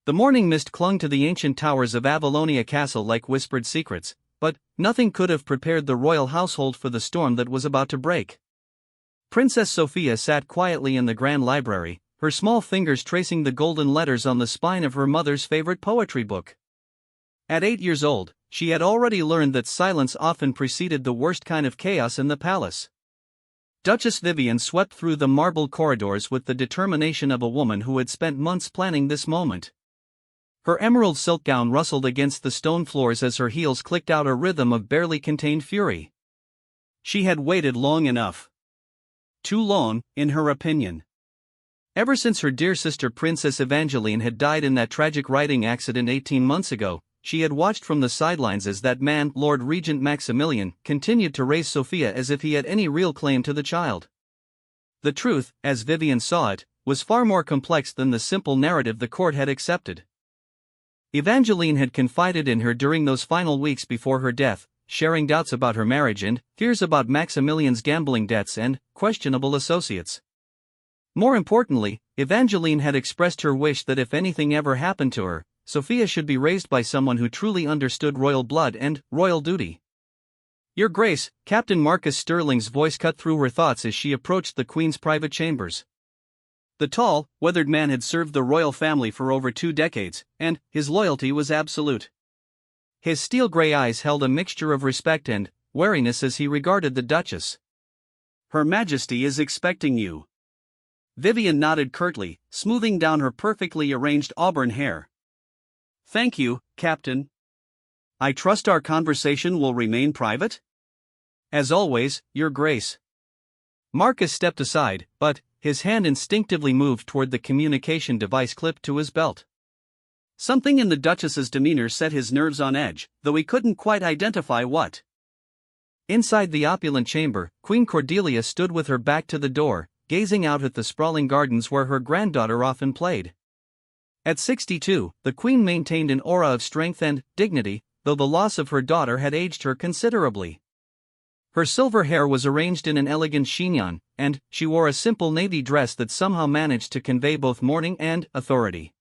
The morning mist clung to the ancient towers of Avalonia Castle like whispered secrets, but nothing could have prepared the royal household for the storm that was about to break. Princess Sophia sat quietly in the grand library, her small fingers tracing the golden letters on the spine of her mother's favorite poetry book. At 8 years old, she had already learned that silence often preceded the worst kind of chaos in the palace. Duchess Vivian swept through the marble corridors with the determination of a woman who had spent months planning this moment. Her emerald silk gown rustled against the stone floors as her heels clicked out a rhythm of barely contained fury. She had waited long enough. Too long, in her opinion. Ever since her dear sister Princess Evangeline had died in that tragic riding accident 18 months ago, she had watched from the sidelines as that man, Lord Regent Maximilian, continued to raise Sophia as if he had any real claim to the child. The truth, as Vivian saw it, was far more complex than the simple narrative the court had accepted. Evangeline had confided in her during those final weeks before her death, sharing doubts about her marriage and fears about Maximilian's gambling debts and questionable associates. More importantly, Evangeline had expressed her wish that if anything ever happened to her, Sophia should be raised by someone who truly understood royal blood and royal duty. "Your Grace," Captain Marcus Sterling's voice cut through her thoughts as she approached the Queen's private chambers. The tall, weathered man had served the royal family for over 2 decades, and his loyalty was absolute. His steel-gray eyes held a mixture of respect and wariness as he regarded the Duchess. "Her Majesty is expecting you." Vivian nodded curtly, smoothing down her perfectly arranged auburn hair. "Thank you, Captain. I trust our conversation will remain private?" "As always, Your Grace." Marcus stepped aside, but his hand instinctively moved toward the communication device clipped to his belt. Something in the Duchess's demeanor set his nerves on edge, though he couldn't quite identify what. Inside the opulent chamber, Queen Cordelia stood with her back to the door, gazing out at the sprawling gardens where her granddaughter often played. At 62, the Queen maintained an aura of strength and dignity, though the loss of her daughter had aged her considerably. Her silver hair was arranged in an elegant chignon, and she wore a simple navy dress that somehow managed to convey both mourning and authority.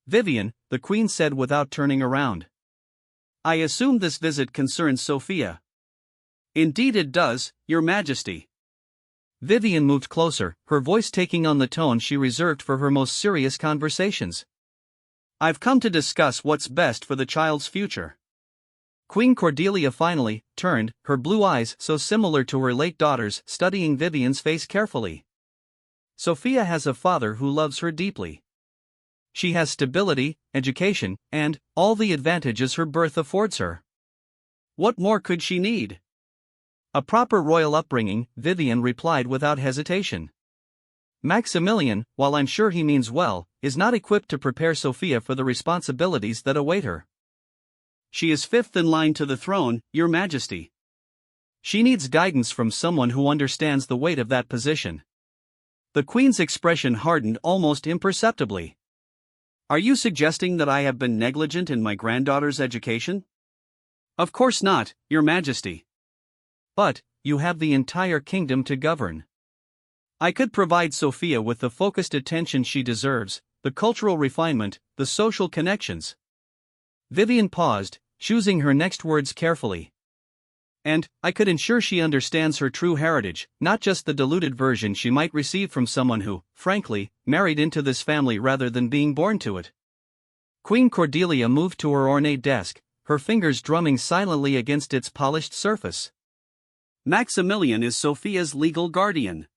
"Vivian," the Queen said without turning around. "I assume this visit concerns Sophia." "Indeed it does, Your Majesty." Vivian moved closer, her voice taking on the tone she reserved for her most serious conversations. "I've come to discuss what's best for the child's future." Queen Cordelia finally turned, her blue eyes, so similar to her late daughter's, studying Vivian's face carefully. "Sophia has a father who loves her deeply. She has stability, education, and all the advantages her birth affords her. What more could she need?" "A proper royal upbringing," Vivian replied without hesitation. "Maximilian, while I'm sure he means well, is not equipped to prepare Sophia for the responsibilities that await her. She is 5th in line to the throne, Your Majesty. She needs guidance from someone who understands the weight of that position." The Queen's expression hardened almost imperceptibly. "Are you suggesting that I have been negligent in my granddaughter's education?" "Of course not, Your Majesty." "But you have the entire kingdom to govern. I could provide Sophia with the focused attention she deserves, the cultural refinement, the social connections." Vivian paused, choosing her next words carefully. "And I could ensure she understands her true heritage, not just the diluted version she might receive from someone who, frankly, married into this family rather than being born to it." Queen Cordelia moved to her ornate desk, her fingers drumming silently against its polished surface. "Maximilian is Sophia's legal guardian.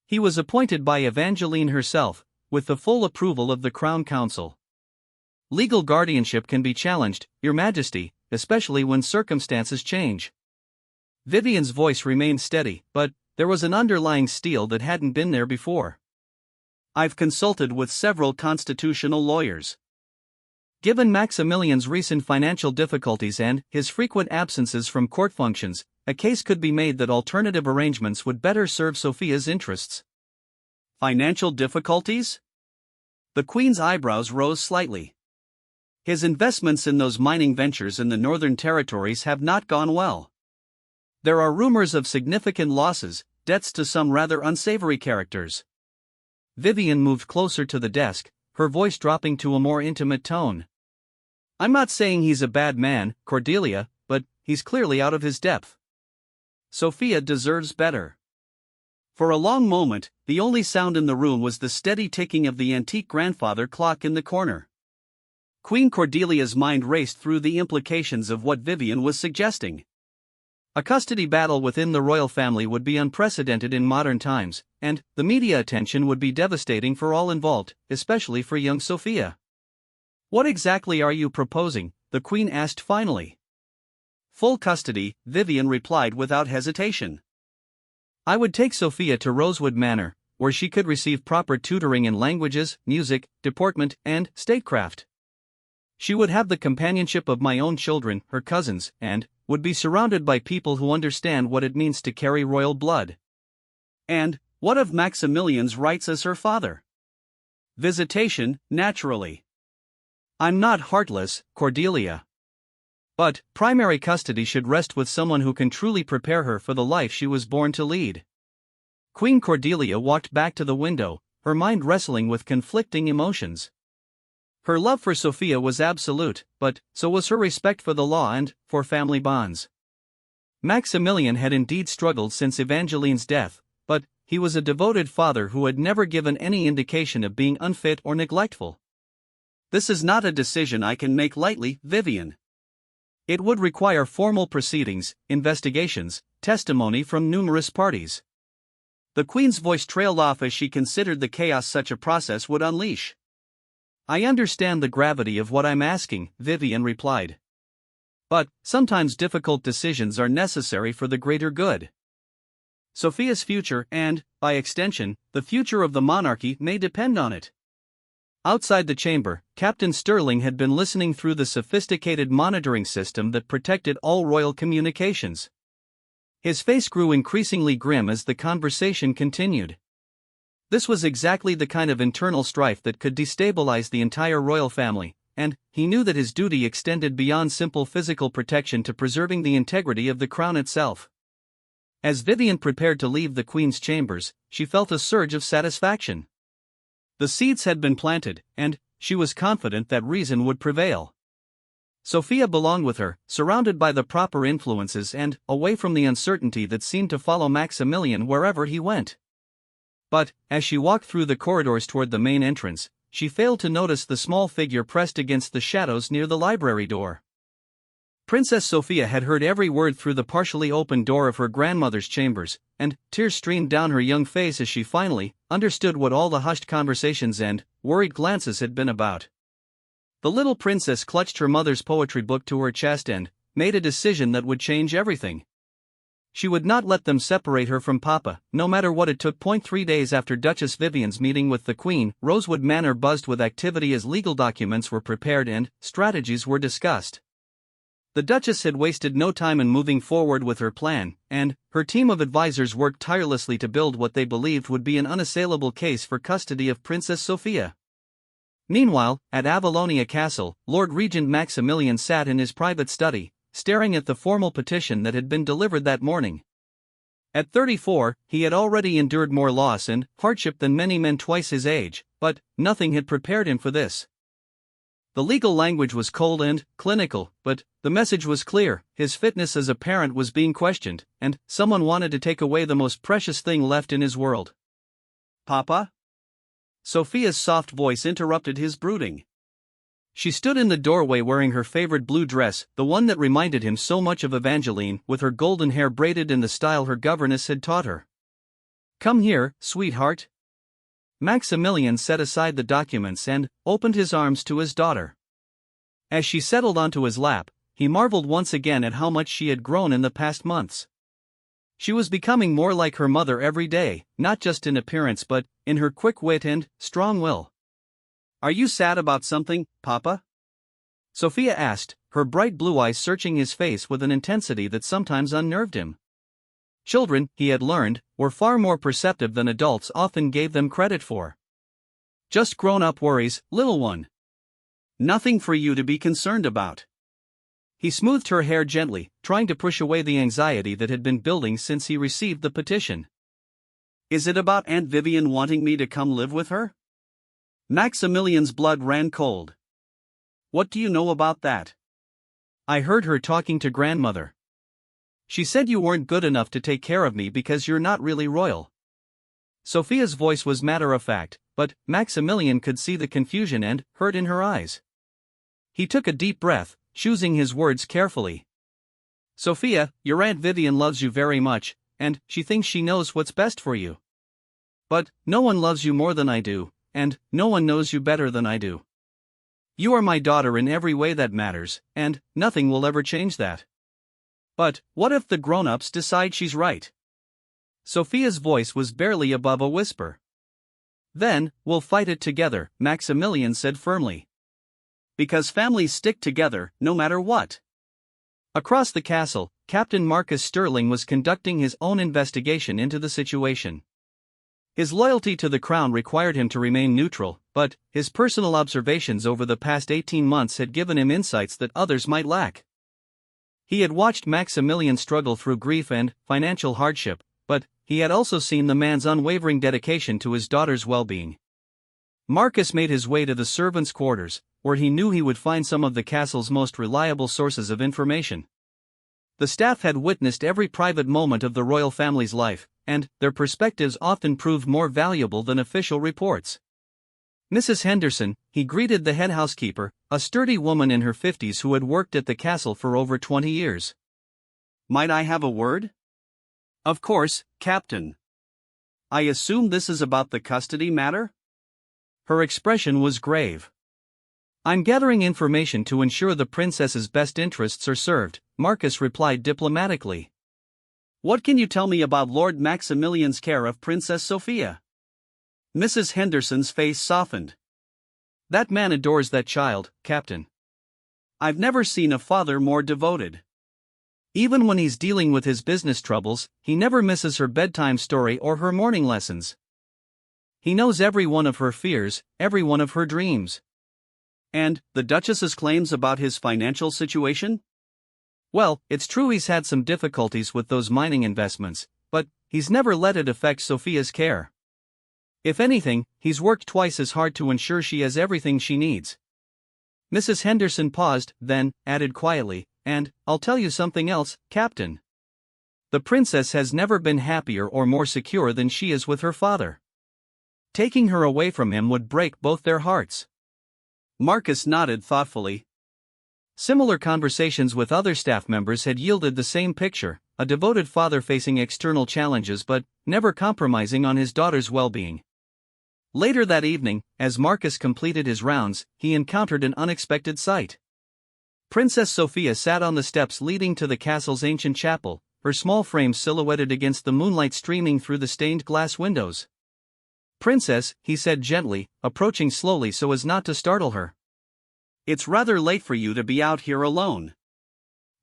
He was appointed by Evangeline herself, with the full approval of the Crown Council. Legal guardianship can be challenged, Your Majesty, especially when circumstances change." Vivian's voice remained steady, but there was an underlying steel that hadn't been there before. "I've consulted with several constitutional lawyers. Given Maximilian's recent financial difficulties and his frequent absences from court functions, a case could be made that alternative arrangements would better serve Sophia's interests." "Financial difficulties?" The Queen's eyebrows rose slightly. "His investments in those mining ventures in the Northern Territories have not gone well. There are rumors of significant losses, debts to some rather unsavory characters." Vivian moved closer to the desk, her voice dropping to a more intimate tone. "I'm not saying he's a bad man, Cordelia, but he's clearly out of his depth. Sophia deserves better." For a long moment, the only sound in the room was the steady ticking of the antique grandfather clock in the corner. Queen Cordelia's mind raced through the implications of what Vivian was suggesting. A custody battle within the royal family would be unprecedented in modern times, and the media attention would be devastating for all involved, especially for young Sophia. "What exactly are you proposing?" the Queen asked finally. "Full custody," Vivian replied without hesitation. "I would take Sophia to Rosewood Manor, where she could receive proper tutoring in languages, music, deportment, and statecraft. She would have the companionship of my own children, her cousins, and would be surrounded by people who understand what it means to carry royal blood." "And what of Maximilian's rights as her father?" "Visitation, naturally." "I'm not heartless, Cordelia. But primary custody should rest with someone who can truly prepare her for the life she was born to lead." Queen Cordelia walked back to the window, her mind wrestling with conflicting emotions. Her love for Sophia was absolute, but so was her respect for the law and for family bonds. Maximilian had indeed struggled since Evangeline's death, but he was a devoted father who had never given any indication of being unfit or neglectful. "This is not a decision I can make lightly, Vivian. It would require formal proceedings, investigations, testimony from numerous parties." The Queen's voice trailed off as she considered the chaos such a process would unleash. "I understand the gravity of what I'm asking," Vivian replied. "But sometimes difficult decisions are necessary for the greater good. Sophia's future and, by extension, the future of the monarchy may depend on it." Outside the chamber, Captain Sterling had been listening through the sophisticated monitoring system that protected all royal communications. His face grew increasingly grim as the conversation continued. This was exactly the kind of internal strife that could destabilize the entire royal family, and he knew that his duty extended beyond simple physical protection to preserving the integrity of the crown itself. As Vivian prepared to leave the Queen's chambers, she felt a surge of satisfaction. The seeds had been planted, and she was confident that reason would prevail. Sophia belonged with her, surrounded by the proper influences and away from the uncertainty that seemed to follow Maximilian wherever he went. But, as she walked through the corridors toward the main entrance, she failed to notice the small figure pressed against the shadows near the library door. Princess Sophia had heard every word through the partially open door of her grandmother's chambers, and tears streamed down her young face as she finally understood what all the hushed conversations and worried glances had been about. The little princess clutched her mother's poetry book to her chest and made a decision that would change everything. She would not let them separate her from Papa, no matter what it took. 3 days after Duchess Vivian's meeting with the Queen, Rosewood Manor buzzed with activity as legal documents were prepared and strategies were discussed. The Duchess had wasted no time in moving forward with her plan, and her team of advisors worked tirelessly to build what they believed would be an unassailable case for custody of Princess Sophia. Meanwhile, at Avalonia Castle, Lord Regent Maximilian sat in his private study, staring at the formal petition that had been delivered that morning. At 34, he had already endured more loss and hardship than many men twice his age, but nothing had prepared him for this. The legal language was cold and clinical, but the message was clear: his fitness as a parent was being questioned, and someone wanted to take away the most precious thing left in his world. "Papa?" Sophia's soft voice interrupted his brooding. She stood in the doorway wearing her favorite blue dress, the one that reminded him so much of Evangeline, with her golden hair braided in the style her governess had taught her. "Come here, sweetheart." Maximilian set aside the documents and opened his arms to his daughter. As she settled onto his lap, he marveled once again at how much she had grown in the past months. She was becoming more like her mother every day, not just in appearance but in her quick wit and strong will. "Are you sad about something, Papa?" Sophia asked, her bright blue eyes searching his face with an intensity that sometimes unnerved him. Children, he had learned, were far more perceptive than adults often gave them credit for. "Just grown-up worries, little one. Nothing for you to be concerned about." He smoothed her hair gently, trying to push away the anxiety that had been building since he received the petition. "Is it about Aunt Vivian wanting me to come live with her?" Maximilian's blood ran cold. What do you know about that? I heard her talking to grandmother. She said you weren't good enough to take care of me because you're not really royal. Sophia's voice was matter-of-fact, but Maximilian could see the confusion and hurt in her eyes. He took a deep breath, choosing his words carefully. Sophia, your Aunt Vivian loves you very much, and she thinks she knows what's best for you. But no one loves you more than I do, and no one knows you better than I do. You are my daughter in every way that matters, and nothing will ever change that. But what if the grown-ups decide she's right? Sophia's voice was barely above a whisper. Then, we'll fight it together, Maximilian said firmly. Because families stick together, no matter what. Across the castle, Captain Marcus Sterling was conducting his own investigation into the situation. His loyalty to the crown required him to remain neutral, but his personal observations over the past 18 months had given him insights that others might lack. He had watched Maximilian struggle through grief and financial hardship, but he had also seen the man's unwavering dedication to his daughter's well-being. Marcus made his way to the servants' quarters, where he knew he would find some of the castle's most reliable sources of information. The staff had witnessed every private moment of the royal family's life, and their perspectives often proved more valuable than official reports. Mrs. Henderson, he greeted the head housekeeper, a sturdy woman in her 50s who had worked at the castle for over 20 years. Might I have a word? Of course, Captain. I assume this is about the custody matter? Her expression was grave. I'm gathering information to ensure the princess's best interests are served, Marcus replied diplomatically. What can you tell me about Lord Maximilian's care of Princess Sophia? Mrs. Henderson's face softened. That man adores that child, Captain. I've never seen a father more devoted. Even when he's dealing with his business troubles, he never misses her bedtime story or her morning lessons. He knows every one of her fears, every one of her dreams. And the Duchess's claims about his financial situation? Well, it's true he's had some difficulties with those mining investments, but he's never let it affect Sophia's care. If anything, he's worked twice as hard to ensure she has everything she needs. Mrs. Henderson paused, then added quietly, and I'll tell you something else, Captain. The princess has never been happier or more secure than she is with her father. Taking her away from him would break both their hearts. Marcus nodded thoughtfully. Similar conversations with other staff members had yielded the same picture, a devoted father facing external challenges but never compromising on his daughter's well-being. Later that evening, as Marcus completed his rounds, he encountered an unexpected sight. Princess Sophia sat on the steps leading to the castle's ancient chapel, her small frame silhouetted against the moonlight streaming through the stained glass windows. Princess, he said gently, approaching slowly so as not to startle her. It's rather late for you to be out here alone.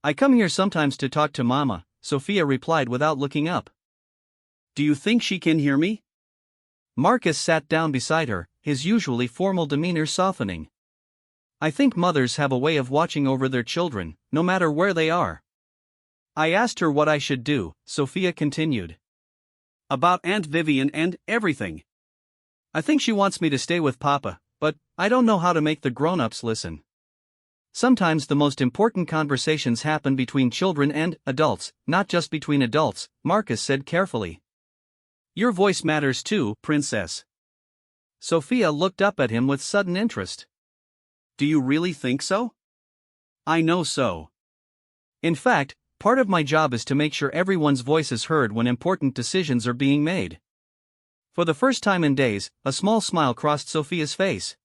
I come here sometimes to talk to Mama, Sophia replied without looking up. Do you think she can hear me? Marcus sat down beside her, his usually formal demeanor softening. I think mothers have a way of watching over their children, no matter where they are. I asked her what I should do, Sophia continued. About Aunt Vivian and everything. I think she wants me to stay with Papa, but I don't know how to make the grown-ups listen. Sometimes the most important conversations happen between children and adults, not just between adults, Marcus said carefully. Your voice matters too, Princess. Sophia looked up at him with sudden interest. Do you really think so? I know so. In fact, part of my job is to make sure everyone's voice is heard when important decisions are being made. For the first time in days, a small smile crossed Sophia's face.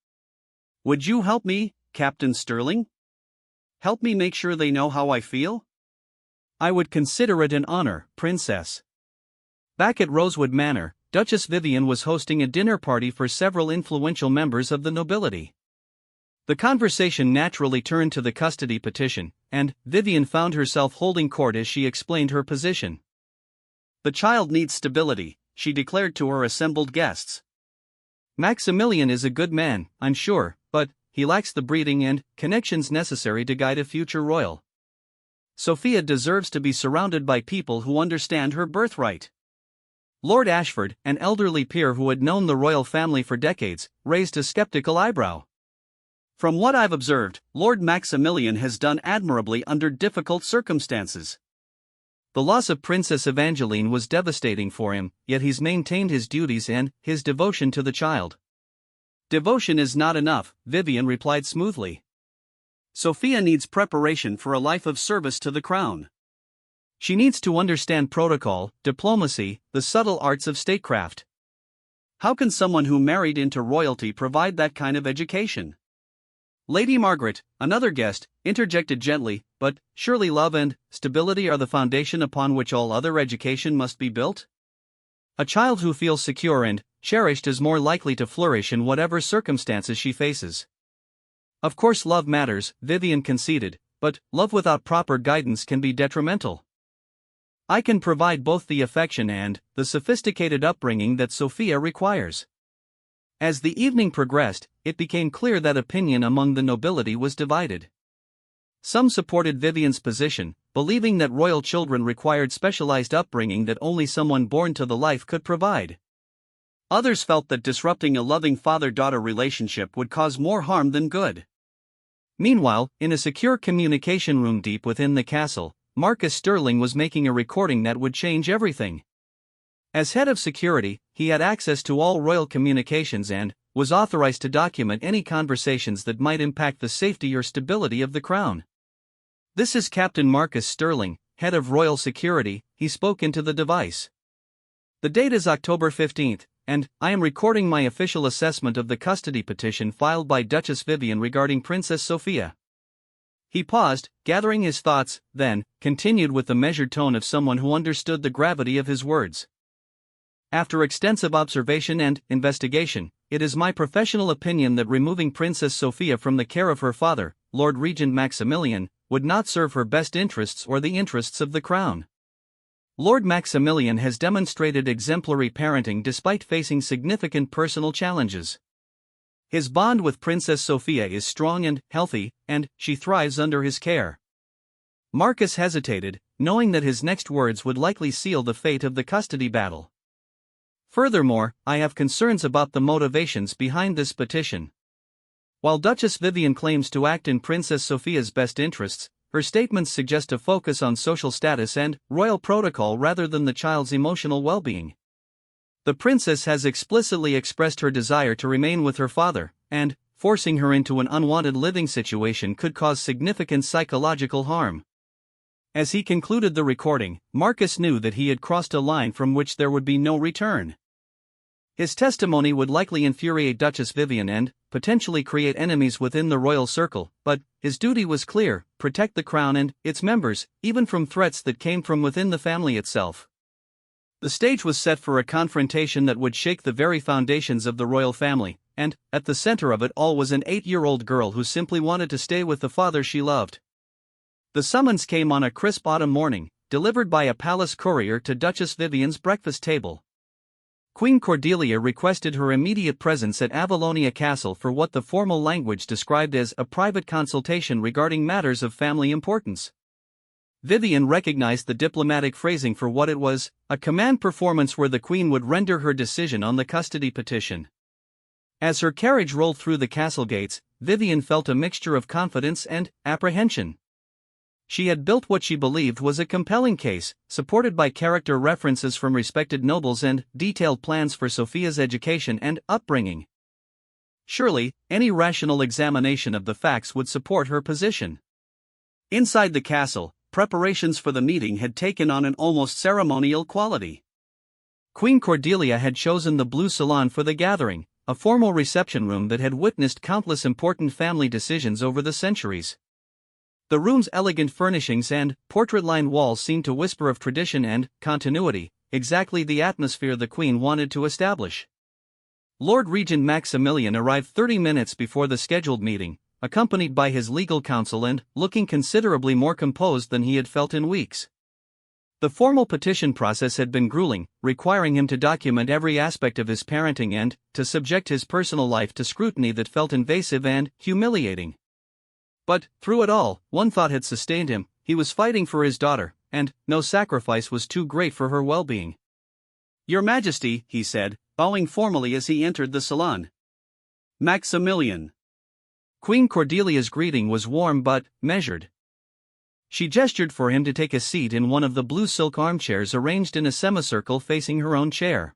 Would you help me, Captain Sterling? Help me make sure they know how I feel? I would consider it an honor, Princess. Back at Rosewood Manor, Duchess Vivian was hosting a dinner party for several influential members of the nobility. The conversation naturally turned to the custody petition, and Vivian found herself holding court as she explained her position. The child needs stability, she declared to her assembled guests. Maximilian is a good man, I'm sure, but he lacks the breeding and connections necessary to guide a future royal. Sophia deserves to be surrounded by people who understand her birthright. Lord Ashford, an elderly peer who had known the royal family for decades, raised a skeptical eyebrow. From what I've observed, Lord Maximilian has done admirably under difficult circumstances. The loss of Princess Evangeline was devastating for him, yet he's maintained his duties and his devotion to the child. Devotion is not enough, Vivian replied smoothly. Sophia needs preparation for a life of service to the crown. She needs to understand protocol, diplomacy, the subtle arts of statecraft. How can someone who married into royalty provide that kind of education? Lady Margaret, another guest, interjected gently, but surely love and stability are the foundation upon which all other education must be built? A child who feels secure and cherished is more likely to flourish in whatever circumstances she faces. Of course love matters, Vivian conceded, but love without proper guidance can be detrimental. I can provide both the affection and the sophisticated upbringing that Sophia requires. As the evening progressed, it became clear that opinion among the nobility was divided. Some supported Vivian's position, believing that royal children required specialized upbringing that only someone born to the life could provide. Others felt that disrupting a loving father-daughter relationship would cause more harm than good. Meanwhile, in a secure communication room deep within the castle, Marcus Sterling was making a recording that would change everything. As head of security, he had access to all royal communications and was authorized to document any conversations that might impact the safety or stability of the crown. "This is Captain Marcus Sterling, head of royal security," he spoke into the device. "The date is October 15th, and I am recording my official assessment of the custody petition filed by Duchess Vivian regarding Princess Sophia." He paused, gathering his thoughts, then continued with the measured tone of someone who understood the gravity of his words. "After extensive observation and investigation, it is my professional opinion that removing Princess Sophia from the care of her father, Lord Regent Maximilian, would not serve her best interests or the interests of the crown. Lord Maximilian has demonstrated exemplary parenting despite facing significant personal challenges. His bond with Princess Sophia is strong and healthy, and she thrives under his care." Marcus hesitated, knowing that his next words would likely seal the fate of the custody battle. "Furthermore, I have concerns about the motivations behind this petition. While Duchess Vivian claims to act in Princess Sophia's best interests, her statements suggest a focus on social status and royal protocol rather than the child's emotional well-being. The princess has explicitly expressed her desire to remain with her father, and forcing her into an unwanted living situation could cause significant psychological harm." As he concluded the recording, Marcus knew that he had crossed a line from which there would be no return. His testimony would likely infuriate Duchess Vivian and potentially create enemies within the royal circle, but his duty was clear: protect the crown and its members, even from threats that came from within the family itself. The stage was set for a confrontation that would shake the very foundations of the royal family, and at the center of it all was an 8-year-old girl who simply wanted to stay with the father she loved. The summons came on a crisp autumn morning, delivered by a palace courier to Duchess Vivian's breakfast table. Queen Cordelia requested her immediate presence at Avalonia Castle for what the formal language described as a private consultation regarding matters of family importance. Vivian recognized the diplomatic phrasing for what it was: a command performance where the Queen would render her decision on the custody petition. As her carriage rolled through the castle gates, Vivian felt a mixture of confidence and apprehension. She had built what she believed was a compelling case, supported by character references from respected nobles and detailed plans for Sophia's education and upbringing. Surely, any rational examination of the facts would support her position. Inside the castle, preparations for the meeting had taken on an almost ceremonial quality. Queen Cordelia had chosen the Blue Salon for the gathering, a formal reception room that had witnessed countless important family decisions over the centuries. The room's elegant furnishings and portrait-lined walls seemed to whisper of tradition and continuity, exactly the atmosphere the Queen wanted to establish. Lord Regent Maximilian arrived 30 minutes before the scheduled meeting, accompanied by his legal counsel and looking considerably more composed than he had felt in weeks. The formal petition process had been grueling, requiring him to document every aspect of his parenting and to subject his personal life to scrutiny that felt invasive and humiliating. But, through it all, one thought had sustained him: he was fighting for his daughter, and no sacrifice was too great for her well-being. Your Majesty, he said, bowing formally as he entered the salon. Maximilian. Queen Cordelia's greeting was warm but measured. She gestured for him to take a seat in one of the blue silk armchairs arranged in a semicircle facing her own chair.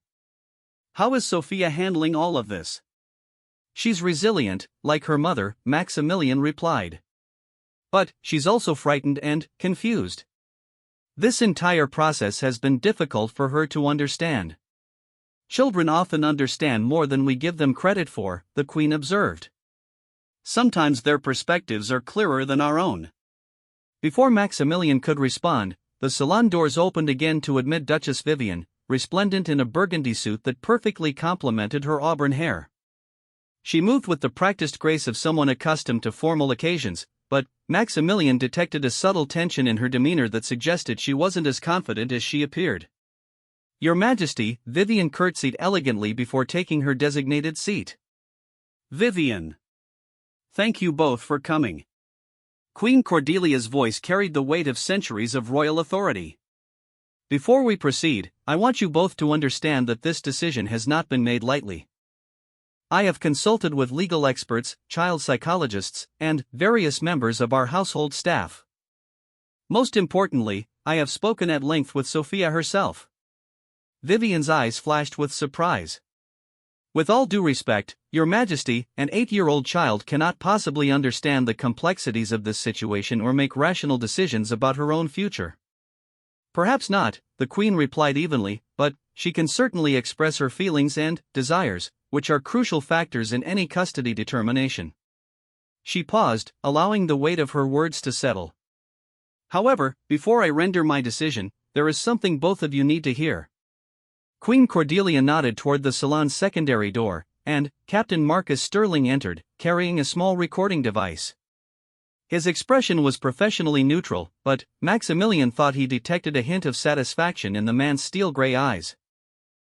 How is Sophia handling all of this? She's resilient, like her mother, Maximilian replied. But she's also frightened and confused. This entire process has been difficult for her to understand. Children often understand more than we give them credit for, the Queen observed. Sometimes their perspectives are clearer than our own. Before Maximilian could respond, the salon doors opened again to admit Duchess Vivian, resplendent in a burgundy suit that perfectly complemented her auburn hair. She moved with the practiced grace of someone accustomed to formal occasions, but Maximilian detected a subtle tension in her demeanor that suggested she wasn't as confident as she appeared. Your Majesty, Vivian curtsied elegantly before taking her designated seat. Vivian. Thank you both for coming. Queen Cordelia's voice carried the weight of centuries of royal authority. Before we proceed, I want you both to understand that this decision has not been made lightly. I have consulted with legal experts, child psychologists, and various members of our household staff. Most importantly, I have spoken at length with Sophia herself. Vivian's eyes flashed with surprise. With all due respect, Your Majesty, an 8-year-old child cannot possibly understand the complexities of this situation or make rational decisions about her own future. Perhaps not, the Queen replied evenly, but she can certainly express her feelings and desires, which are crucial factors in any custody determination. She paused, allowing the weight of her words to settle. However, before I render my decision, there is something both of you need to hear. Queen Cordelia nodded toward the salon's secondary door, and Captain Marcus Sterling entered, carrying a small recording device. His expression was professionally neutral, but Maximilian thought he detected a hint of satisfaction in the man's steel-gray eyes.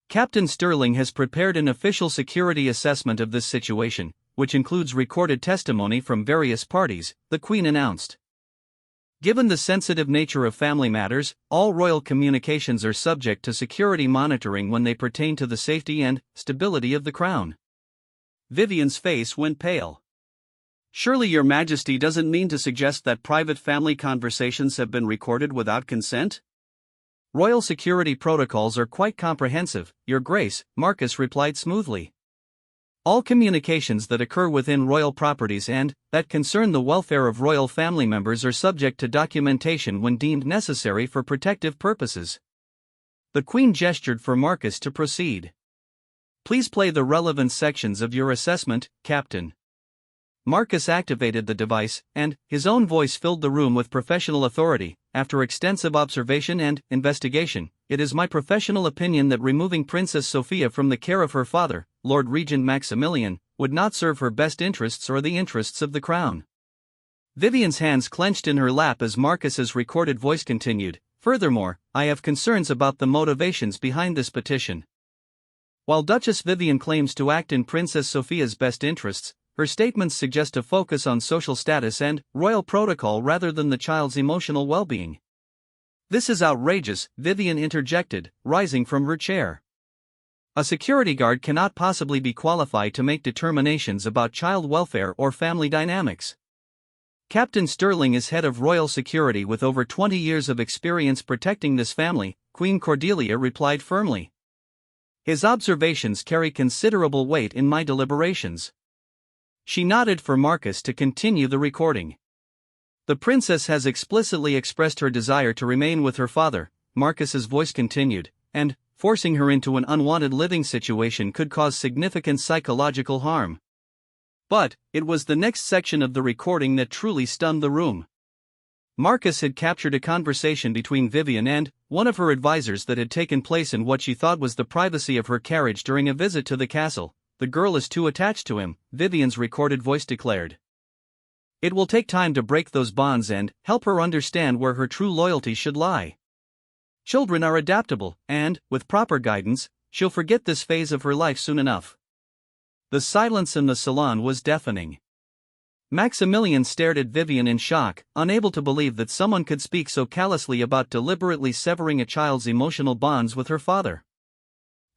Captain Sterling has prepared an official security assessment of this situation, which includes recorded testimony from various parties, the Queen announced. Given the sensitive nature of family matters, all royal communications are subject to security monitoring when they pertain to the safety and stability of the crown. Vivian's face went pale. Surely Your Majesty doesn't mean to suggest that private family conversations have been recorded without consent? Royal security protocols are quite comprehensive, Your Grace, Marcus replied smoothly. All communications that occur within royal properties and that concern the welfare of royal family members are subject to documentation when deemed necessary for protective purposes. The Queen gestured for Marcus to proceed. Please play the relevant sections of your assessment, Captain. Marcus activated the device, and his own voice filled the room with professional authority. After extensive observation and investigation, it is my professional opinion that removing Princess Sophia from the care of her father, Lord Regent Maximilian, would not serve her best interests or the interests of the crown. Vivian's hands clenched in her lap as Marcus's recorded voice continued. Furthermore, I have concerns about the motivations behind this petition. While Duchess Vivian claims to act in Princess Sophia's best interests, her statements suggest a focus on social status and royal protocol rather than the child's emotional well-being. This is outrageous, Vivian interjected, rising from her chair. A security guard cannot possibly be qualified to make determinations about child welfare or family dynamics. Captain Sterling is head of royal security with over 20 years of experience protecting this family, Queen Cordelia replied firmly. His observations carry considerable weight in my deliberations. She nodded for Marcus to continue the recording. The princess has explicitly expressed her desire to remain with her father, Marcus's voice continued, and forcing her into an unwanted living situation could cause significant psychological harm. But it was the next section of the recording that truly stunned the room. Marcus had captured a conversation between Vivian and one of her advisors that had taken place in what she thought was the privacy of her carriage during a visit to the castle. The girl is too attached to him, Vivian's recorded voice declared. It will take time to break those bonds and help her understand where her true loyalty should lie. Children are adaptable, and, with proper guidance, she'll forget this phase of her life soon enough. The silence in the salon was deafening. Maximilian stared at Vivian in shock, unable to believe that someone could speak so callously about deliberately severing a child's emotional bonds with her father.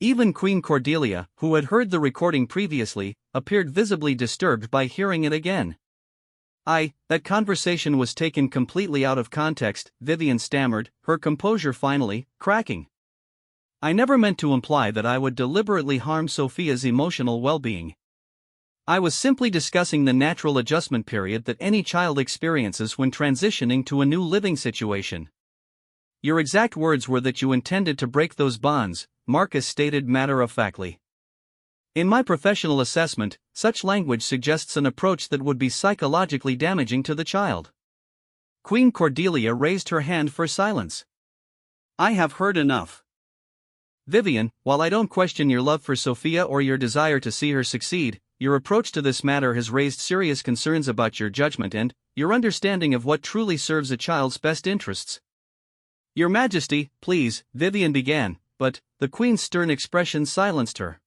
Even Queen Cordelia, who had heard the recording previously, appeared visibly disturbed by hearing it again. That conversation was taken completely out of context," Vivian stammered, her composure finally cracking. "I never meant to imply that I would deliberately harm Sophia's emotional well-being. I was simply discussing the natural adjustment period that any child experiences when transitioning to a new living situation." "Your exact words were that you intended to break those bonds," Marcus stated matter-of-factly. "In my professional assessment, such language suggests an approach that would be psychologically damaging to the child." Queen Cordelia raised her hand for silence. "I have heard enough. Vivian, while I don't question your love for Sophia or your desire to see her succeed, your approach to this matter has raised serious concerns about your judgment and your understanding of what truly serves a child's best interests." "Your Majesty, please," Vivian began, but the Queen's stern expression silenced her.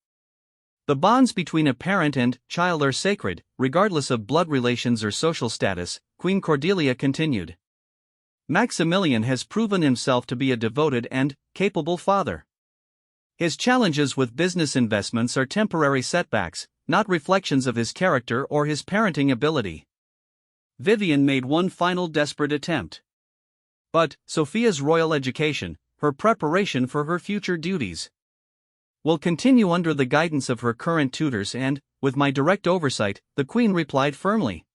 "The bonds between a parent and child are sacred, regardless of blood relations or social status," Queen Cordelia continued. "Maximilian has proven himself to be a devoted and capable father. His challenges with business investments are temporary setbacks, not reflections of his character or his parenting ability." Vivian made one final desperate attempt. "But Sophia's royal education, her preparation for her future duties, will continue under the guidance of her current tutors and, with my direct oversight," the Queen replied firmly.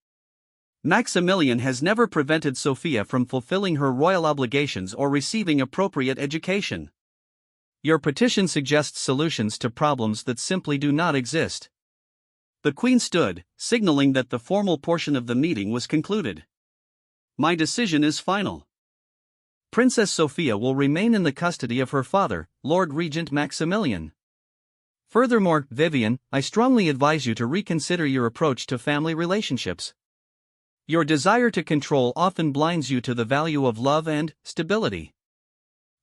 "Maximilian has never prevented Sophia from fulfilling her royal obligations or receiving appropriate education. Your petition suggests solutions to problems that simply do not exist." The Queen stood, signaling that the formal portion of the meeting was concluded. "My decision is final. Princess Sophia will remain in the custody of her father, Lord Regent Maximilian. Furthermore, Vivian, I strongly advise you to reconsider your approach to family relationships. Your desire to control often blinds you to the value of love and stability."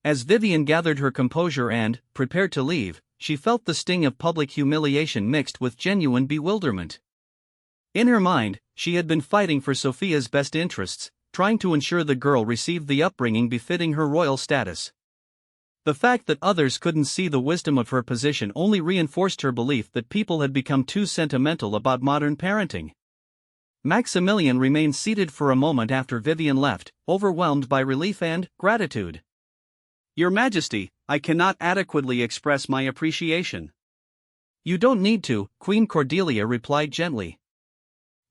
As Vivian gathered her composure and prepared to leave, she felt the sting of public humiliation mixed with genuine bewilderment. In her mind, she had been fighting for Sophia's best interests, trying to ensure the girl received the upbringing befitting her royal status. The fact that others couldn't see the wisdom of her position only reinforced her belief that people had become too sentimental about modern parenting. Maximilian remained seated for a moment after Vivian left, overwhelmed by relief and gratitude. "Your Majesty, I cannot adequately express my appreciation." "You don't need to," Queen Cordelia replied gently.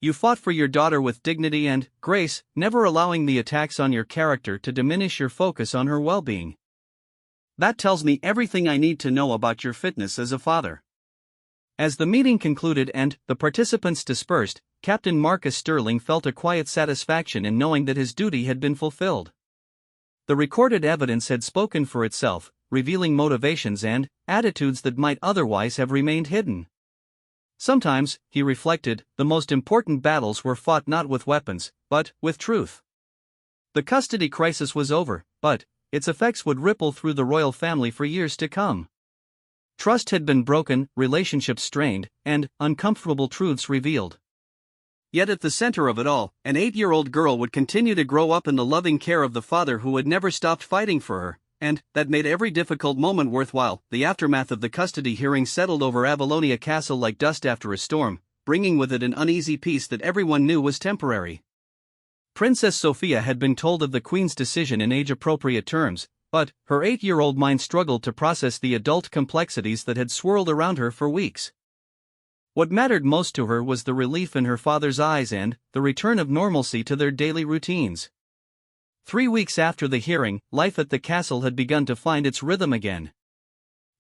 "You fought for your daughter with dignity and grace, never allowing the attacks on your character to diminish your focus on her well-being. That tells me everything I need to know about your fitness as a father." As the meeting concluded and the participants dispersed, Captain Marcus Sterling felt a quiet satisfaction in knowing that his duty had been fulfilled. The recorded evidence had spoken for itself, revealing motivations and attitudes that might otherwise have remained hidden. Sometimes, he reflected, the most important battles were fought not with weapons, but with truth. The custody crisis was over, but its effects would ripple through the royal family for years to come. Trust had been broken, relationships strained, and uncomfortable truths revealed. Yet at the center of it all, an 8-year-old girl would continue to grow up in the loving care of the father who had never stopped fighting for her, and that made every difficult moment worthwhile. The aftermath of the custody hearing settled over Avalonia Castle like dust after a storm, bringing with it an uneasy peace that everyone knew was temporary. Princess Sophia had been told of the Queen's decision in age-appropriate terms, but her 8-year-old mind struggled to process the adult complexities that had swirled around her for weeks. What mattered most to her was the relief in her father's eyes and the return of normalcy to their daily routines. 3 weeks after the hearing, life at the castle had begun to find its rhythm again.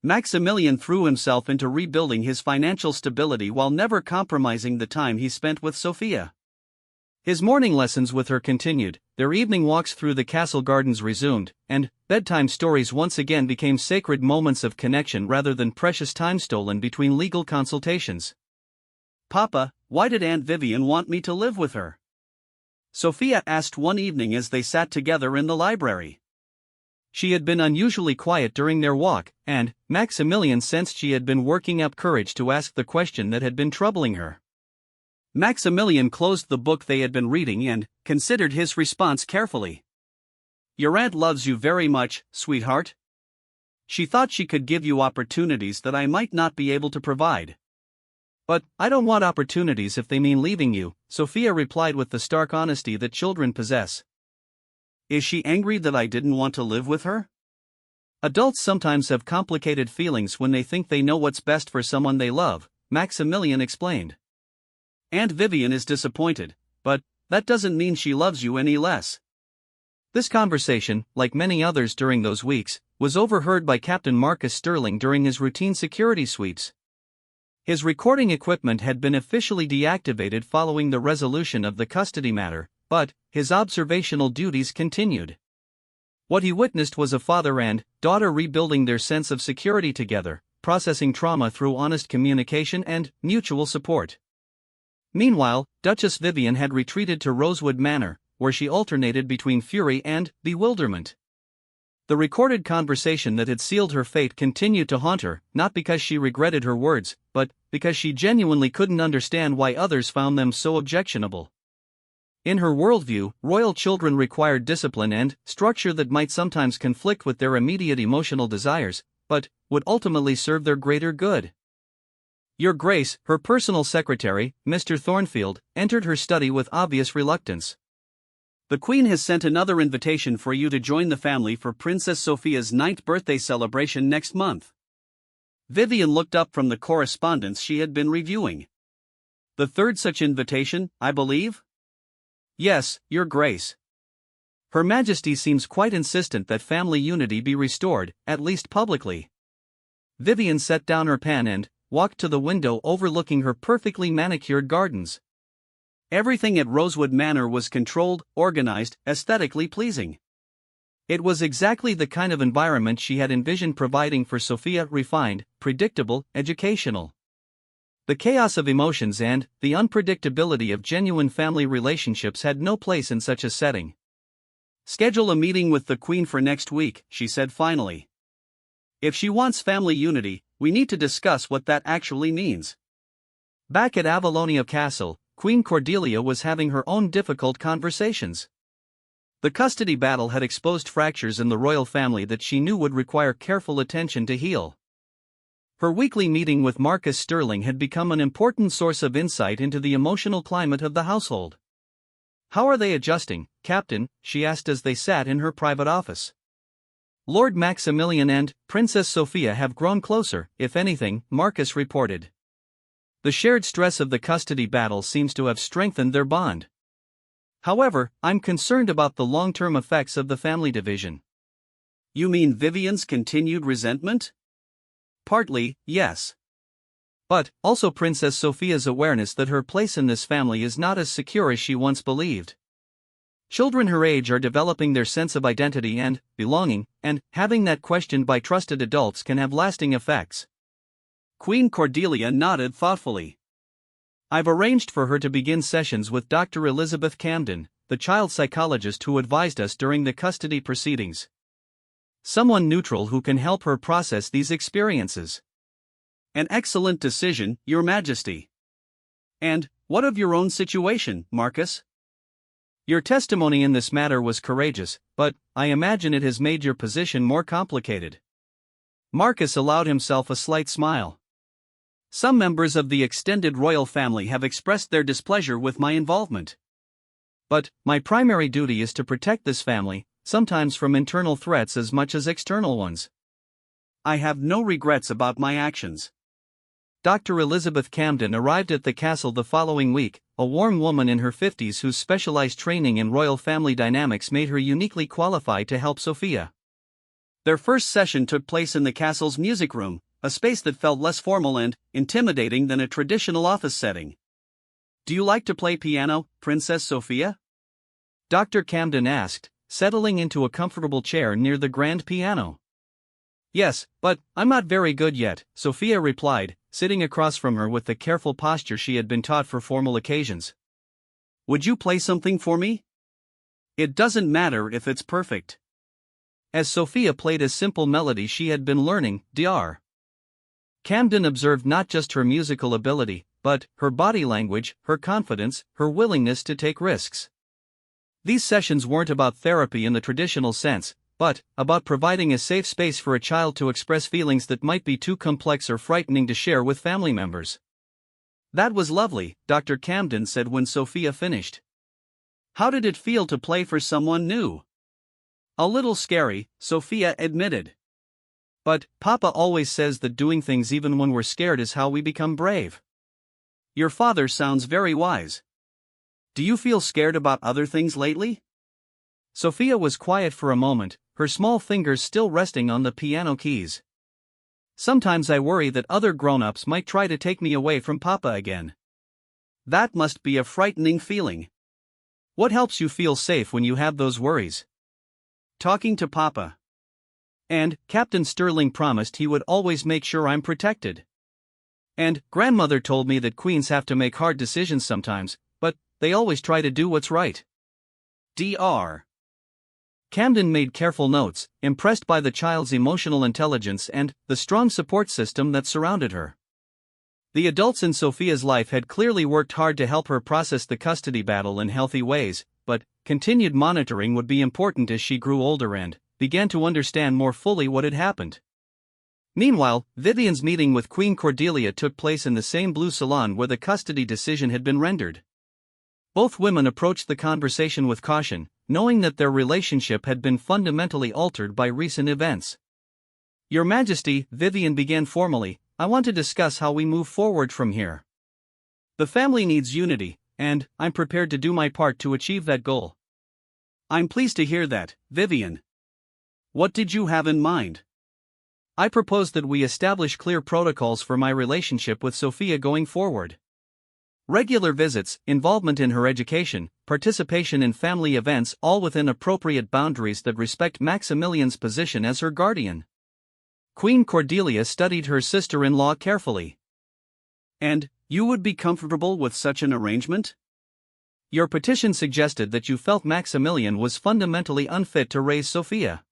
Maximilian threw himself into rebuilding his financial stability while never compromising the time he spent with Sophia. His morning lessons with her continued, their evening walks through the castle gardens resumed, and bedtime stories once again became sacred moments of connection rather than precious time stolen between legal consultations. "Papa, why did Aunt Vivian want me to live with her?" Sophia asked one evening as they sat together in the library. She had been unusually quiet during their walk, and Maximilian sensed she had been working up courage to ask the question that had been troubling her. Maximilian closed the book they had been reading and considered his response carefully. "Your aunt loves you very much, sweetheart. She thought she could give you opportunities that I might not be able to provide. But I don't want opportunities if they mean leaving you, Sophia replied with the stark honesty that children possess. Is she angry that I didn't want to live with her? Adults sometimes have complicated feelings when they think they know what's best for someone they love, Maximilian explained. Aunt Vivian is disappointed, but that doesn't mean she loves you any less. This conversation, like many others during those weeks, was overheard by Captain Marcus Sterling during his routine security sweeps. His recording equipment had been officially deactivated following the resolution of the custody matter, but his observational duties continued. What he witnessed was a father and daughter rebuilding their sense of security together, processing trauma through honest communication and mutual support. Meanwhile, Duchess Vivian had retreated to Rosewood Manor, where she alternated between fury and bewilderment. The recorded conversation that had sealed her fate continued to haunt her, not because she regretted her words, but because she genuinely couldn't understand why others found them so objectionable. In her worldview, royal children required discipline and structure that might sometimes conflict with their immediate emotional desires, but would ultimately serve their greater good. Your Grace, her personal secretary, Mr. Thornfield, entered her study with obvious reluctance. The Queen has sent another invitation for you to join the family for Princess Sophia's 9th birthday celebration next month. Vivian looked up from the correspondence she had been reviewing. The third such invitation, I believe? Yes, Your Grace. Her Majesty seems quite insistent that family unity be restored, at least publicly. Vivian set down her pen and walked to the window overlooking her perfectly manicured gardens. Everything at Rosewood Manor was controlled, organized, aesthetically pleasing. It was exactly the kind of environment she had envisioned providing for Sophia: refined, predictable, educational. The chaos of emotions and the unpredictability of genuine family relationships had no place in such a setting. Schedule a meeting with the Queen for next week, she said finally. If she wants family unity, we need to discuss what that actually means. Back at Avalonia Castle, Queen Cordelia was having her own difficult conversations. The custody battle had exposed fractures in the royal family that she knew would require careful attention to heal. Her weekly meeting with Marcus Sterling had become an important source of insight into the emotional climate of the household. "How are they adjusting, Captain?" she asked as they sat in her private office. "Lord Maximilian and Princess Sophia have grown closer, if anything," Marcus reported. "The shared stress of the custody battle seems to have strengthened their bond. However, I'm concerned about the long-term effects of the family division." You mean Vivian's continued resentment? Partly, yes. But also Princess Sophia's awareness that her place in this family is not as secure as she once believed. Children her age are developing their sense of identity and belonging, and having that questioned by trusted adults can have lasting effects. Queen Cordelia nodded thoughtfully. "I've arranged for her to begin sessions with Dr. Elizabeth Camden, the child psychologist who advised us during the custody proceedings. Someone neutral who can help her process these experiences." An excellent decision, Your Majesty. And what of your own situation, Marcus? Your testimony in this matter was courageous, but I imagine it has made your position more complicated. Marcus allowed himself a slight smile. Some members of the extended royal family have expressed their displeasure with my involvement. But my primary duty is to protect this family, sometimes from internal threats as much as external ones. I have no regrets about my actions. Dr. Elizabeth Camden arrived at the castle the following week, a warm woman in her 50s whose specialized training in royal family dynamics made her uniquely qualified to help Sophia. Their first session took place in the castle's music room, a space that felt less formal and intimidating than a traditional office setting. Do you like to play piano, Princess Sophia? Dr. Camden asked, settling into a comfortable chair near the grand piano. Yes, but I'm not very good yet, Sophia replied, sitting across from her with the careful posture she had been taught for formal occasions. Would you play something for me? It doesn't matter if it's perfect. As Sophia played a simple melody she had been learning, Dr. Camden observed not just her musical ability, but her body language, her confidence, her willingness to take risks. These sessions weren't about therapy in the traditional sense, but about providing a safe space for a child to express feelings that might be too complex or frightening to share with family members. That was lovely, Dr. Camden said when Sophia finished. How did it feel to play for someone new? A little scary, Sophia admitted. But Papa always says that doing things even when we're scared is how we become brave. Your father sounds very wise. Do you feel scared about other things lately? Sophia was quiet for a moment, her small fingers still resting on the piano keys. Sometimes I worry that other grown-ups might try to take me away from Papa again. That must be a frightening feeling. What helps you feel safe when you have those worries? Talking to Papa. And Captain Sterling promised he would always make sure I'm protected. And Grandmother told me that queens have to make hard decisions sometimes, but they always try to do what's right. Dr. Camden made careful notes, impressed by the child's emotional intelligence and the strong support system that surrounded her. The adults in Sophia's life had clearly worked hard to help her process the custody battle in healthy ways, but continued monitoring would be important as she grew older and began to understand more fully what had happened. Meanwhile, Vivian's meeting with Queen Cordelia took place in the same blue salon where the custody decision had been rendered. Both women approached the conversation with caution, knowing that their relationship had been fundamentally altered by recent events. Your Majesty, Vivian began formally, I want to discuss how we move forward from here. The family needs unity, and I'm prepared to do my part to achieve that goal. I'm pleased to hear that, Vivian. What did you have in mind? I propose that we establish clear protocols for my relationship with Sophia going forward. Regular visits, involvement in her education, participation in family events, all within appropriate boundaries that respect Maximilian's position as her guardian. Queen Cordelia studied her sister-in-law carefully. And you would be comfortable with such an arrangement? Your petition suggested that you felt Maximilian was fundamentally unfit to raise Sophia.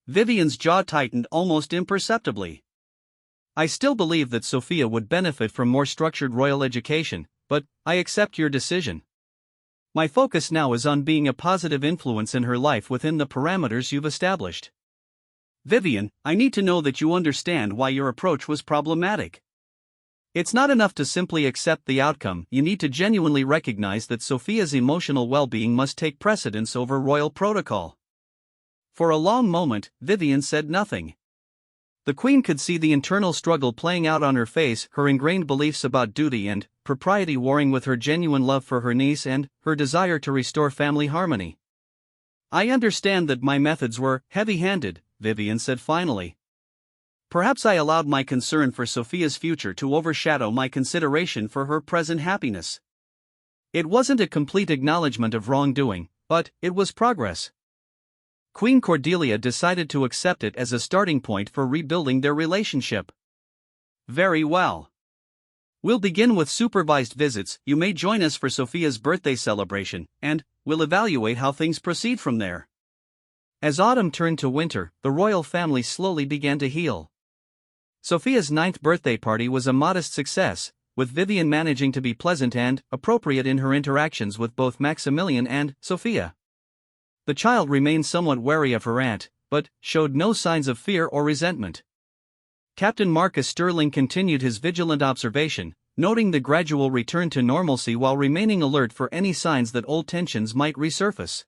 Vivian's jaw tightened almost imperceptibly. I still believe that Sophia would benefit from more structured royal education, but I accept your decision. My focus now is on being a positive influence in her life within the parameters you've established. Vivian, I need to know that you understand why your approach was problematic. It's not enough to simply accept the outcome, you need to genuinely recognize that Sophia's emotional well-being must take precedence over royal protocol. For a long moment, Vivian said nothing. The Queen could see the internal struggle playing out on her face, her ingrained beliefs about duty and propriety warring with her genuine love for her niece and her desire to restore family harmony. I understand that my methods were heavy-handed, Vivian said finally. Perhaps I allowed my concern for Sophia's future to overshadow my consideration for her present happiness. It wasn't a complete acknowledgement of wrongdoing, but it was progress. Queen Cordelia decided to accept it as a starting point for rebuilding their relationship. Very well. We'll begin with supervised visits, you may join us for Sophia's birthday celebration, and we'll evaluate how things proceed from there. As autumn turned to winter, the royal family slowly began to heal. Sophia's 9th birthday party was a modest success, with Vivian managing to be pleasant and appropriate in her interactions with both Maximilian and Sophia. The child remained somewhat wary of her aunt, but showed no signs of fear or resentment. Captain Marcus Sterling continued his vigilant observation, noting the gradual return to normalcy while remaining alert for any signs that old tensions might resurface.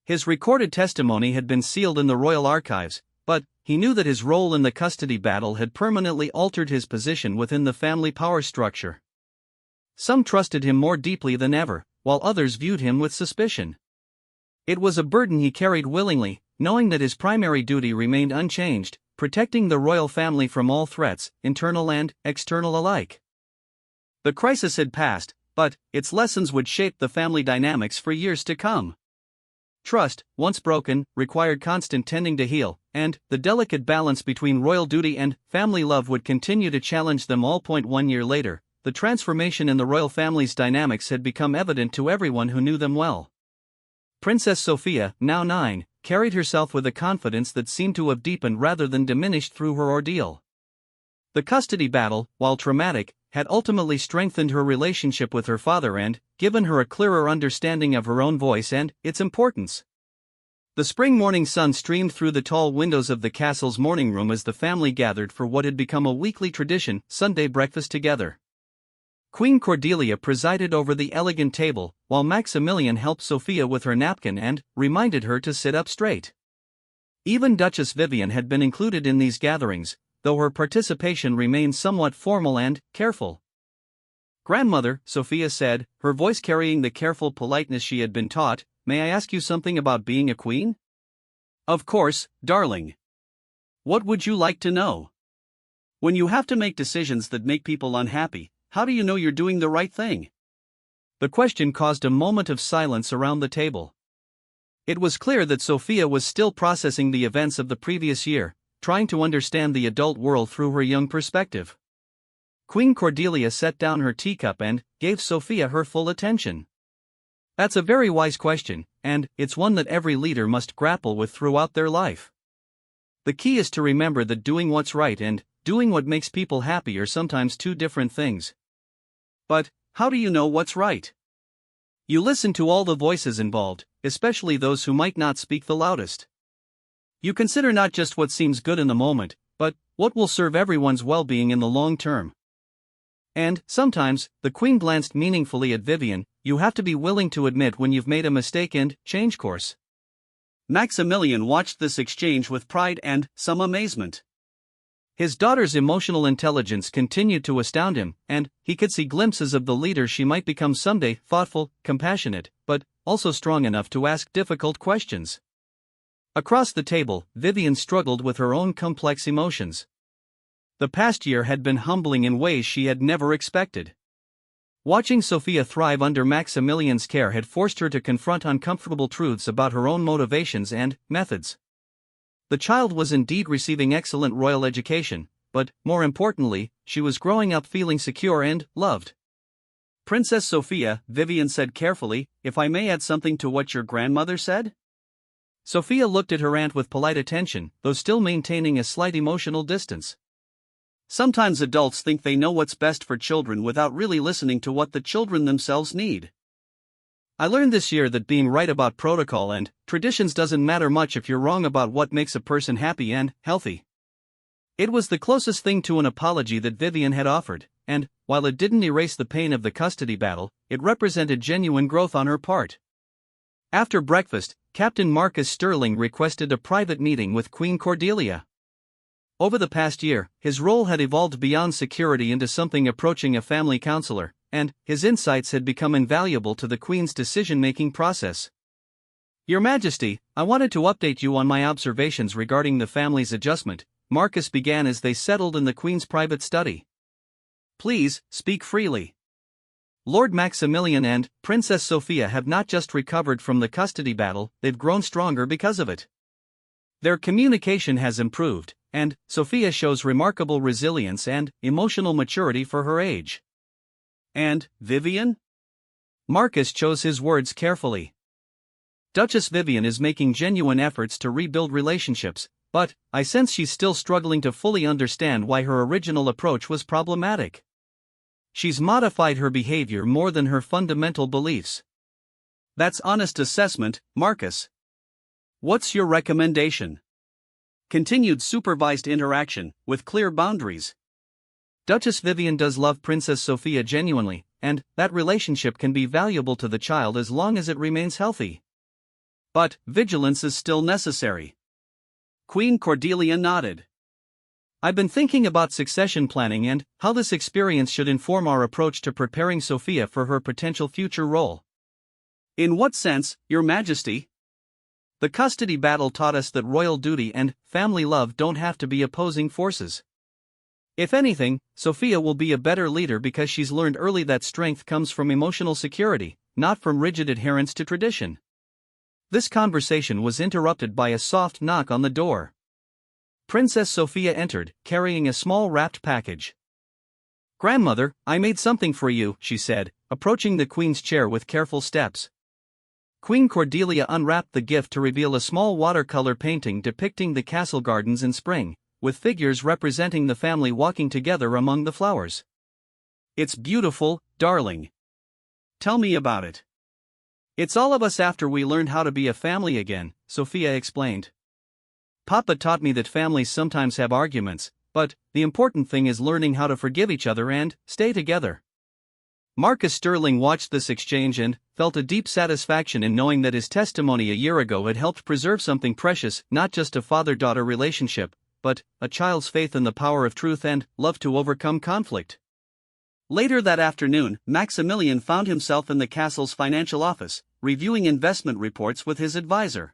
His recorded testimony had been sealed in the royal archives, but he knew that his role in the custody battle had permanently altered his position within the family power structure. Some trusted him more deeply than ever, while others viewed him with suspicion. It was a burden he carried willingly, knowing that his primary duty remained unchanged, protecting the royal family from all threats, internal and external alike. The crisis had passed, but its lessons would shape the family dynamics for years to come. Trust, once broken, required constant tending to heal, and the delicate balance between royal duty and family love would continue to challenge them all. 1 year later, the transformation in the royal family's dynamics had become evident to everyone who knew them well. Princess Sophia, now 9, carried herself with a confidence that seemed to have deepened rather than diminished through her ordeal. The custody battle, while traumatic, had ultimately strengthened her relationship with her father and given her a clearer understanding of her own voice and its importance. The spring morning sun streamed through the tall windows of the castle's morning room as the family gathered for what had become a weekly tradition, Sunday breakfast together. Queen Cordelia presided over the elegant table, while Maximilian helped Sophia with her napkin and reminded her to sit up straight. Even Duchess Vivian had been included in these gatherings, though her participation remained somewhat formal and careful. "Grandmother," Sophia said, her voice carrying the careful politeness she had been taught, "may I ask you something about being a queen?" "Of course, darling. What would you like to know? When you have to make decisions that make people unhappy, how do you know you're doing the right thing?" The question caused a moment of silence around the table. It was clear that Sophia was still processing the events of the previous year, trying to understand the adult world through her young perspective. Queen Cordelia set down her teacup and gave Sophia her full attention. "That's a very wise question, and it's one that every leader must grapple with throughout their life. The key is to remember that doing what's right and doing what makes people happy are sometimes two different things." "But how do you know what's right?" "You listen to all the voices involved, especially those who might not speak the loudest. You consider not just what seems good in the moment, but what will serve everyone's well-being in the long term. And, sometimes," the Queen glanced meaningfully at Vivian, "you have to be willing to admit when you've made a mistake and change course." Maximilian watched this exchange with pride and some amazement. His daughter's emotional intelligence continued to astound him, and he could see glimpses of the leader she might become someday, thoughtful, compassionate, but also strong enough to ask difficult questions. Across the table, Vivian struggled with her own complex emotions. The past year had been humbling in ways she had never expected. Watching Sophia thrive under Maximilian's care had forced her to confront uncomfortable truths about her own motivations and methods. The child was indeed receiving excellent royal education, but, more importantly, she was growing up feeling secure and loved. "Princess Sophia," Vivian said carefully, "if I may add something to what your grandmother said?" Sophia looked at her aunt with polite attention, though still maintaining a slight emotional distance. "Sometimes adults think they know what's best for children without really listening to what the children themselves need. I learned this year that being right about protocol and traditions doesn't matter much if you're wrong about what makes a person happy and healthy." It was the closest thing to an apology that Vivian had offered, and, while it didn't erase the pain of the custody battle, it represented genuine growth on her part. After breakfast, Captain Marcus Sterling requested a private meeting with Queen Cordelia. Over the past year, his role had evolved beyond security into something approaching a family counselor, and his insights had become invaluable to the Queen's decision-making process. "Your Majesty, I wanted to update you on my observations regarding the family's adjustment," Marcus began as they settled in the Queen's private study. "Please, speak freely. Lord Maximilian and Princess Sophia have not just recovered from the custody battle, they've grown stronger because of it. Their communication has improved, and Sophia shows remarkable resilience and emotional maturity for her age." "And Vivian?" Marcus chose his words carefully. "Duchess Vivian is making genuine efforts to rebuild relationships, but I sense she's still struggling to fully understand why her original approach was problematic. She's modified her behavior more than her fundamental beliefs." "That's honest assessment, Marcus. What's your recommendation?" "Continued supervised interaction, with clear boundaries. Duchess Vivian does love Princess Sophia genuinely, and that relationship can be valuable to the child as long as it remains healthy. But vigilance is still necessary." Queen Cordelia nodded. "I've been thinking about succession planning and how this experience should inform our approach to preparing Sophia for her potential future role." "In what sense, Your Majesty?" "The custody battle taught us that royal duty and family love don't have to be opposing forces. If anything, Sophia will be a better leader because she's learned early that strength comes from emotional security, not from rigid adherence to tradition." This conversation was interrupted by a soft knock on the door. Princess Sophia entered, carrying a small wrapped package. "Grandmother, I made something for you," she said, approaching the Queen's chair with careful steps. Queen Cordelia unwrapped the gift to reveal a small watercolor painting depicting the castle gardens in spring, with figures representing the family walking together among the flowers. "It's beautiful, darling. Tell me about it." It's all of us after we learned how to be a family again, Sophia explained. Papa taught me that families sometimes have arguments, but the important thing is learning how to forgive each other and stay together. Marcus Sterling watched this exchange and felt a deep satisfaction in knowing that his testimony a year ago had helped preserve something precious, not just a father-daughter relationship, but a child's faith in the power of truth and love to overcome conflict. Later that afternoon, Maximilian found himself in the castle's financial office, reviewing investment reports with his advisor.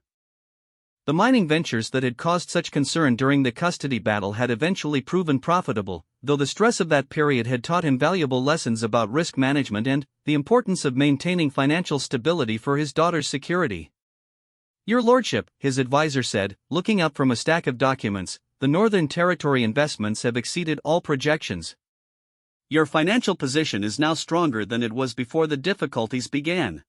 The mining ventures that had caused such concern during the custody battle had eventually proven profitable, though the stress of that period had taught him valuable lessons about risk management and the importance of maintaining financial stability for his daughter's security. "Your Lordship," his advisor said, looking up from a stack of documents, "the Northern Territory investments have exceeded all projections. Your financial position is now stronger than it was before the difficulties began."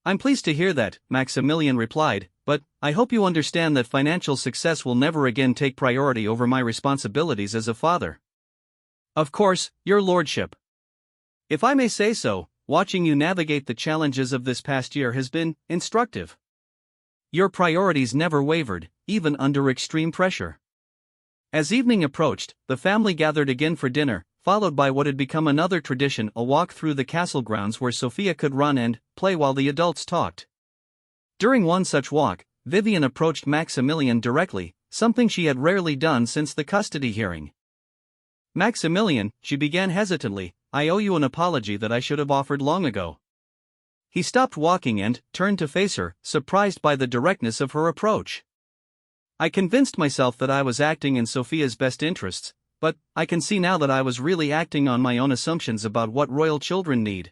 "I'm pleased to hear that," Maximilian replied, "but I hope you understand that financial success will never again take priority over my responsibilities as a father." "Of course, Your Lordship. If I may say so, watching you navigate the challenges of this past year has been instructive. Your priorities never wavered, even under extreme pressure." As evening approached, the family gathered again for dinner, followed by what had become another tradition, a walk through the castle grounds where Sophia could run and play while the adults talked. During one such walk, Vivian approached Maximilian directly, something she had rarely done since the custody hearing. "Maximilian," she began hesitantly, "I owe you an apology that I should have offered long ago." He stopped walking and turned to face her, surprised by the directness of her approach. "I convinced myself that I was acting in Sophia's best interests, but I can see now that I was really acting on my own assumptions about what royal children need.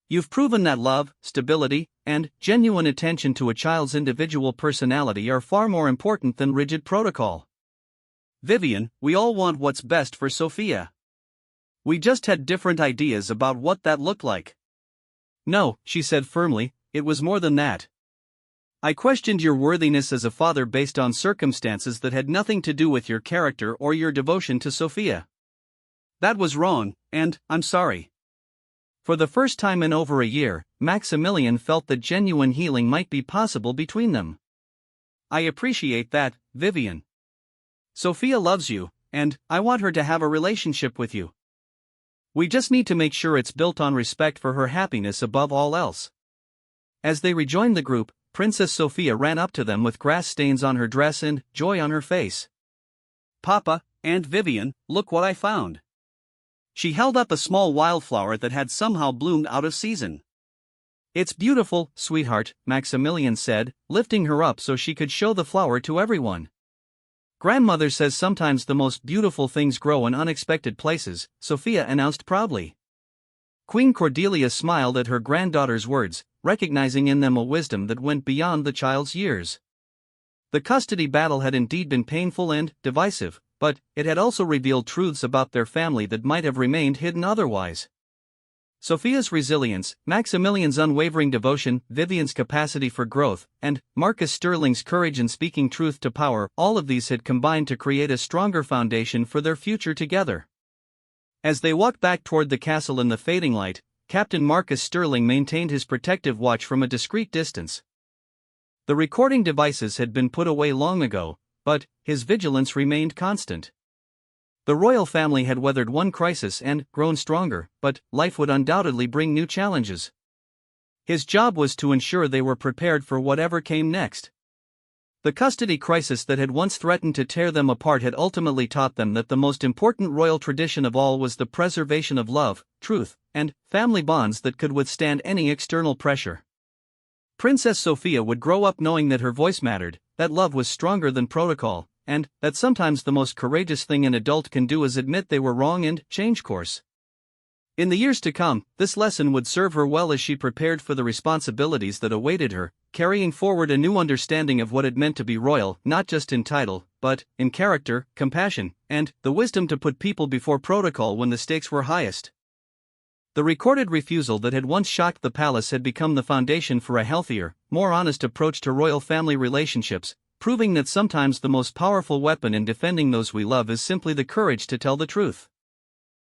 You've proven that love, stability, and genuine attention to a child's individual personality are far more important than rigid protocol. Vivian, we all want what's best for Sophia. We just had different ideas about what that looked like." "No," she said firmly, "it was more than that. I questioned your worthiness as a father based on circumstances that had nothing to do with your character or your devotion to Sophia. That was wrong, and I'm sorry." For the first time in over a year, Maximilian felt that genuine healing might be possible between them. "I appreciate that, Vivian. Sophia loves you, and I want her to have a relationship with you. We just need to make sure it's built on respect for her happiness above all else." As they rejoined the group, Princess Sophia ran up to them with grass stains on her dress and joy on her face. "Papa, Aunt Vivian, look what I found." She held up a small wildflower that had somehow bloomed out of season. "It's beautiful, sweetheart," Maximilian said, lifting her up so she could show the flower to everyone. "Grandmother says sometimes the most beautiful things grow in unexpected places," Sophia announced proudly. Queen Cordelia smiled at her granddaughter's words, recognizing in them a wisdom that went beyond the child's years. The custody battle had indeed been painful and divisive, but it had also revealed truths about their family that might have remained hidden otherwise. Sophia's resilience, Maximilian's unwavering devotion, Vivian's capacity for growth, and Marcus Sterling's courage in speaking truth to power, all of these had combined to create a stronger foundation for their future together. As they walked back toward the castle in the fading light, Captain Marcus Sterling maintained his protective watch from a discreet distance. The recording devices had been put away long ago, but his vigilance remained constant. The royal family had weathered one crisis and grown stronger, but life would undoubtedly bring new challenges. His job was to ensure they were prepared for whatever came next. The custody crisis that had once threatened to tear them apart had ultimately taught them that the most important royal tradition of all was the preservation of love, truth, and family bonds that could withstand any external pressure. Princess Sophia would grow up knowing that her voice mattered, that love was stronger than protocol, and that sometimes the most courageous thing an adult can do is admit they were wrong and change course. In the years to come, this lesson would serve her well as she prepared for the responsibilities that awaited her, carrying forward a new understanding of what it meant to be royal, not just in title, but in character, compassion, and the wisdom to put people before protocol when the stakes were highest. The recorded refusal that had once shocked the palace had become the foundation for a healthier, more honest approach to royal family relationships, proving that sometimes the most powerful weapon in defending those we love is simply the courage to tell the truth.